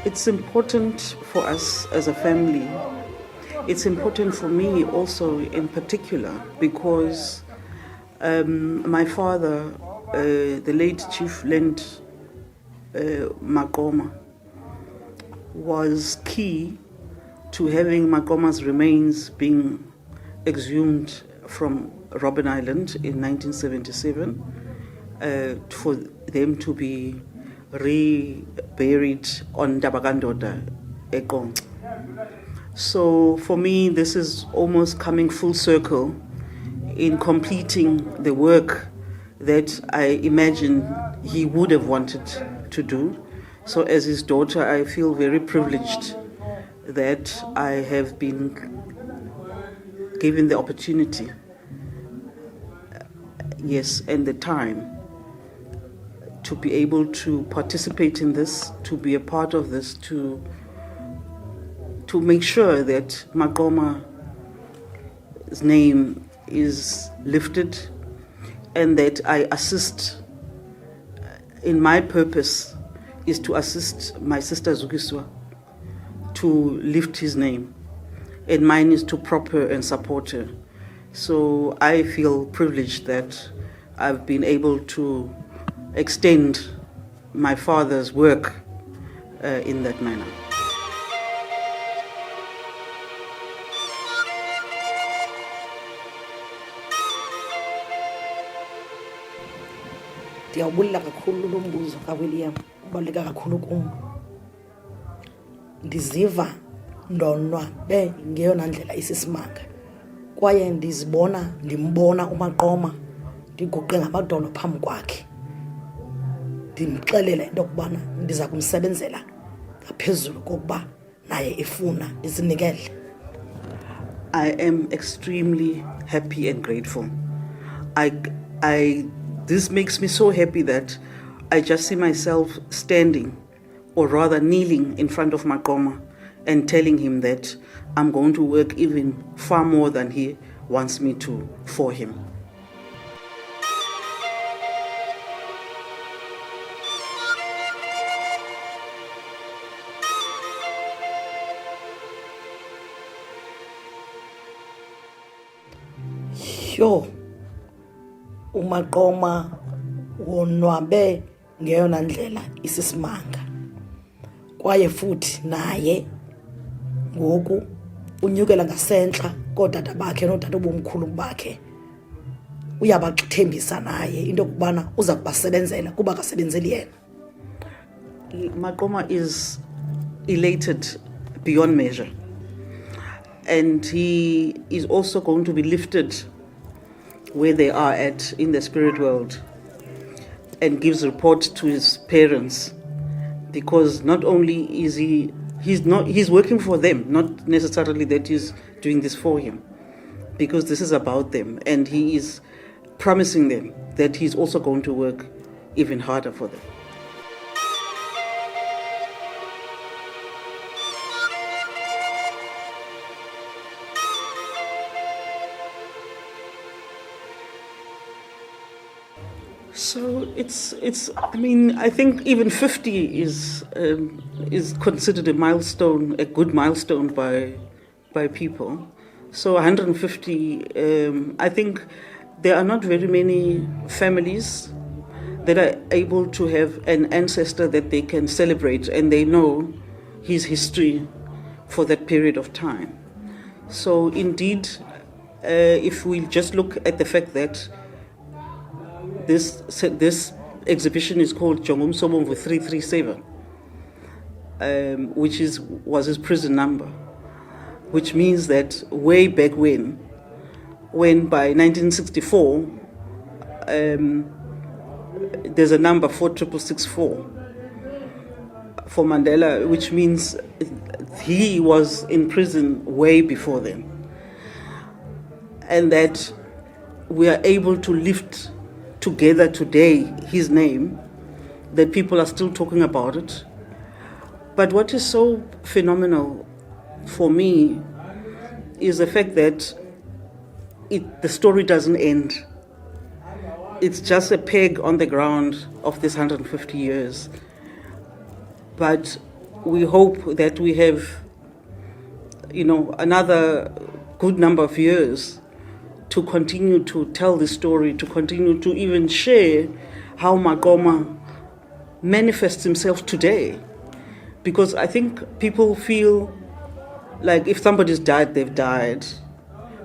It's important for us as a family. It's important for me also in particular because my father, the late Chief Maqoma, was key to having Maqoma's remains being exhumed from Robben Island in 1977 for them to be reburied on Dabagandoda, Gqunqe. So for me, this is almost coming full circle in completing the work that I imagine he would have wanted to do. So as his daughter, I feel very privileged that I have been given the opportunity, yes, and the time to be able to participate in this, to be a part of this, to make sure that Maqoma's name is lifted and that I assist. In my purpose is to assist my sister Zukiswa to lift his name, and mine is to prop her and support her. So I feel privileged that I've been able to extend my father's work in that manner. Ndiyabulela kakhulu lo mbuzo kaWilliam, ubaluleke kakhulu kum. Ndiziva ndonwabe ngeyona ndlela isisimanga kwaye ndimbona uMaqoma ndiguqe ngamadolo phambi kwakhe, ndimxelele into yokubana ndiza kumsebenzela ngaphezulu kokuba naye efuna ndizinikele. I am extremely happy and grateful. This makes me so happy that I just see myself standing, or rather kneeling in front of Maqoma and telling him that I'm going to work even far more than he wants me to for him. Sure. uMaqoma wonwabe ngeyona ndlela isisimanga kwaye futhi naye ngoku unyukela ngasentla kootata bakhe nootata bomkhulu bakhe uyabathembisa naye into yokubana uza kubasebenzela kuba kasebenzeli yena. Maqoma is elated beyond measure, and he is also going to be lifted where they are at in the spirit world, and gives report to his parents, because not only is he's working for them, not necessarily that he's doing this for him, because this is about them, and he is promising them that he's also going to work even harder for them. So I think even 50 is considered a milestone, a good milestone by people. So 150, I think there are not very many families that are able to have an ancestor that they can celebrate and they know his history for that period of time. So indeed, if we just look at the fact that this exhibition is called Jongumsobomvu 337, which was his prison number, which means that way back when by 1964, there's a number 46664 for Mandela, which means he was in prison way before then, and that we are able to lift together today his name, that people are still talking about it. But what is so phenomenal for me is the fact that the story doesn't end. It's just a peg on the ground of this 150 years. But we hope that we have, another good number of years to continue to tell the story, to continue to even share how Maqoma manifests himself today. Because I think people feel like if somebody's died, they've died.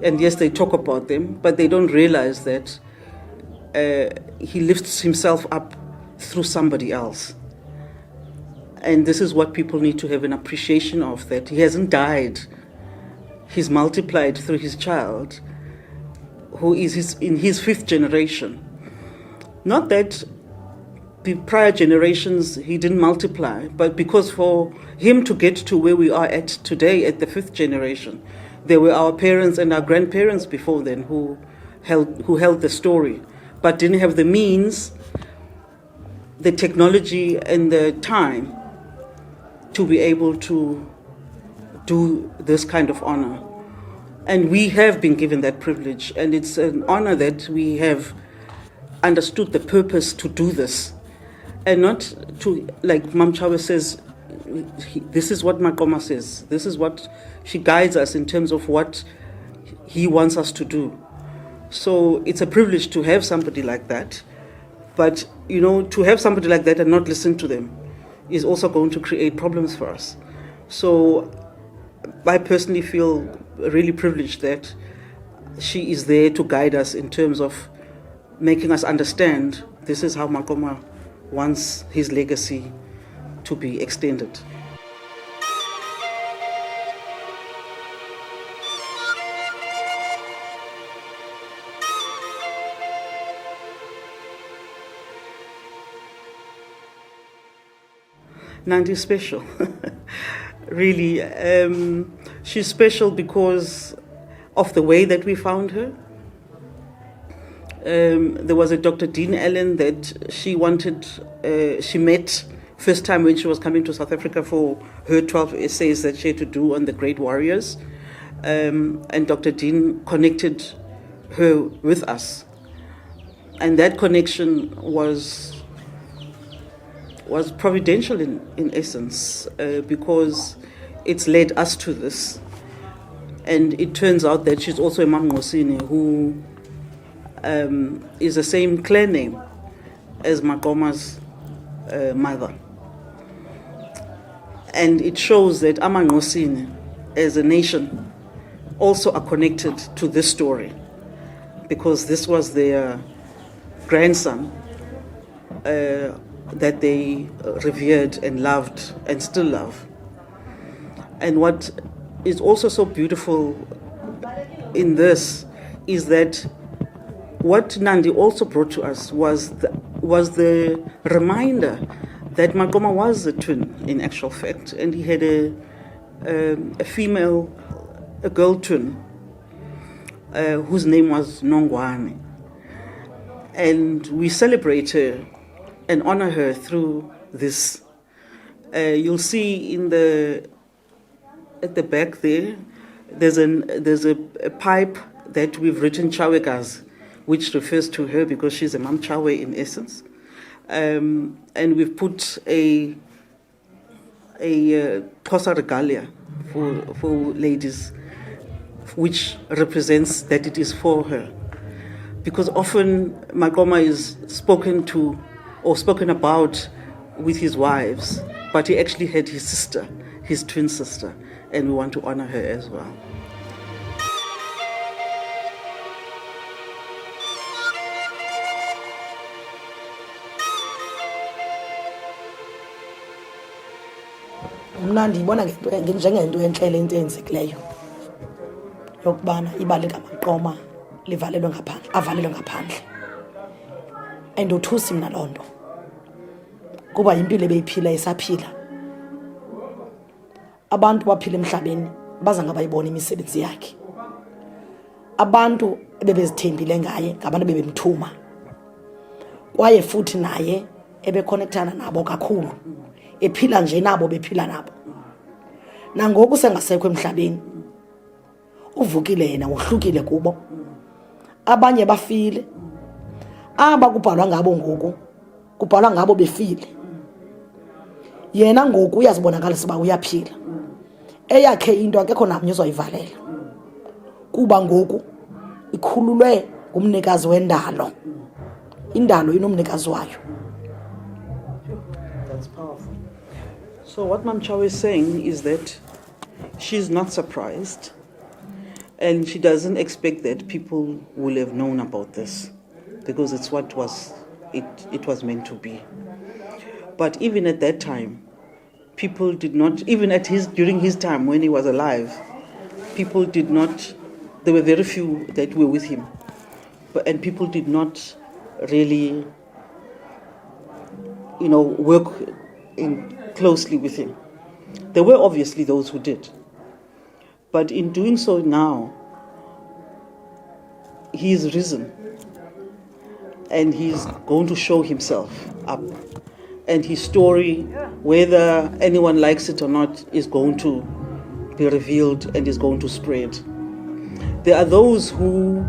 And yes, they talk about them, but they don't realize that he lifts himself up through somebody else. And this is what people need to have an appreciation of, that he hasn't died. He's multiplied through his child, who is in his 5th generation. Not that the prior generations he didn't multiply, but because for him to get to where we are at today, at the 5th generation, there were our parents and our grandparents before then who held the story, but didn't have the means, the technology, and the time to be able to do this kind of honor. And we have been given that privilege, and it's an honor that we have understood the purpose to do this. And not to, like Mam Chawe says, this is what Maqoma says. This is what she guides us in terms of what he wants us to do. So it's a privilege to have somebody like that. But, to have somebody like that and not listen to them is also going to create problems for us. So I personally feel really privileged that she is there to guide us in terms of making us understand this is how Maqoma wants his legacy to be extended. Nandi is special. Really, she's special because of the way that we found her. There was a Dr. Dean Allen that she met first time when she was coming to South Africa for her 12 essays that she had to do on the great warriors. And Dr. Dean connected her with us. And that connection was providential in essence, because it's led us to this. And it turns out that she's also a Mamngosini who is the same clan name as Maqoma's mother. And it shows that Amakhosazana as a nation also are connected to this story, because this was their grandson that they revered and loved and still love. And what is also so beautiful in this is that what Nandi also brought to us was the reminder that Maqoma was a twin in actual fact, and he had a girl twin whose name was Nongwane. And we celebrate her and honor her through this. You'll see at the back there's a pipe that we've written Chawekas, which refers to her because she's a Mam Chawe in essence. And we've put a Xhosa regalia for ladies, which represents that it is for her. Because often Maqoma is spoken to or spoken about with his wives, but he actually had his sister, his twin sister, and we want to honor her as well. Mna ndiyibona njengento entle le nto eyenzekileyo yokubana ibali likaMaqoma avalelwe ngaphandle. Andothusi mna loo nto kuba impilo ebeyiphila isaphila. Abantu baphila emhlabeni baza ngabayibona imisebenzi yakhe. Abantu ebebezithembile ngaye ngabantu bebemthuma, kwaye futhi naye ebekhonektana nabo kakhulu, ephila nje nabo bephila nabo. Nangoku sengasekho emhlabeni uvukile yena, wohlukile kubo. Abanye bafile, aba kubhalwa ngabo ngoku kubhalwa ngabo befile. yena ngoku uyazibonakalisa uba uyaphila. Eyakhe into akekho namnye uzoyivalela kuba ngoku ikhululwe ngumnikazi wendalo. Indalo inomnikazi wayo. That's powerful. So what Mamchawe is saying is that she's not surprised and she doesn't expect that people will have known about this because it's what it was meant to be. But even at that time, people did not, even during his time when he was alive, people did not, there were very few that were with him. And people did not really, work closely with him. There were obviously those who did. But in doing so now, he is risen. And he's going to show himself up. And his story, whether anyone likes it or not, is going to be revealed and is going to spread. There are those who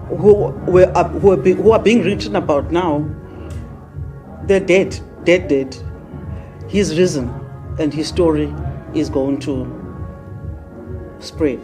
who are being written about now. They're dead. He's risen, and his story is going to spread.